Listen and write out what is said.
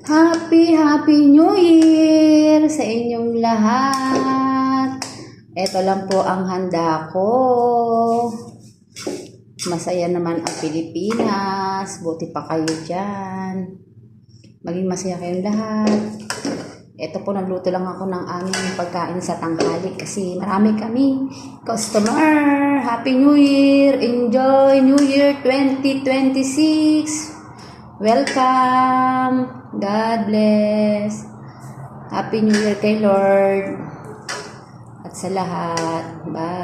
Happy New Year sa inyong lahat. Ito lang po ang handa ko. Masaya naman ang Pilipinas. Buti pa kayo dyan. Maging masaya kayong lahat. Ito po, nagluto lang ako ng aming pagkain sa tanghali kasi marami kami customer. Happy New Year! Enjoy New Year 2026! Welcome! God bless! Happy New Year kay Lord at sa lahat. Bye!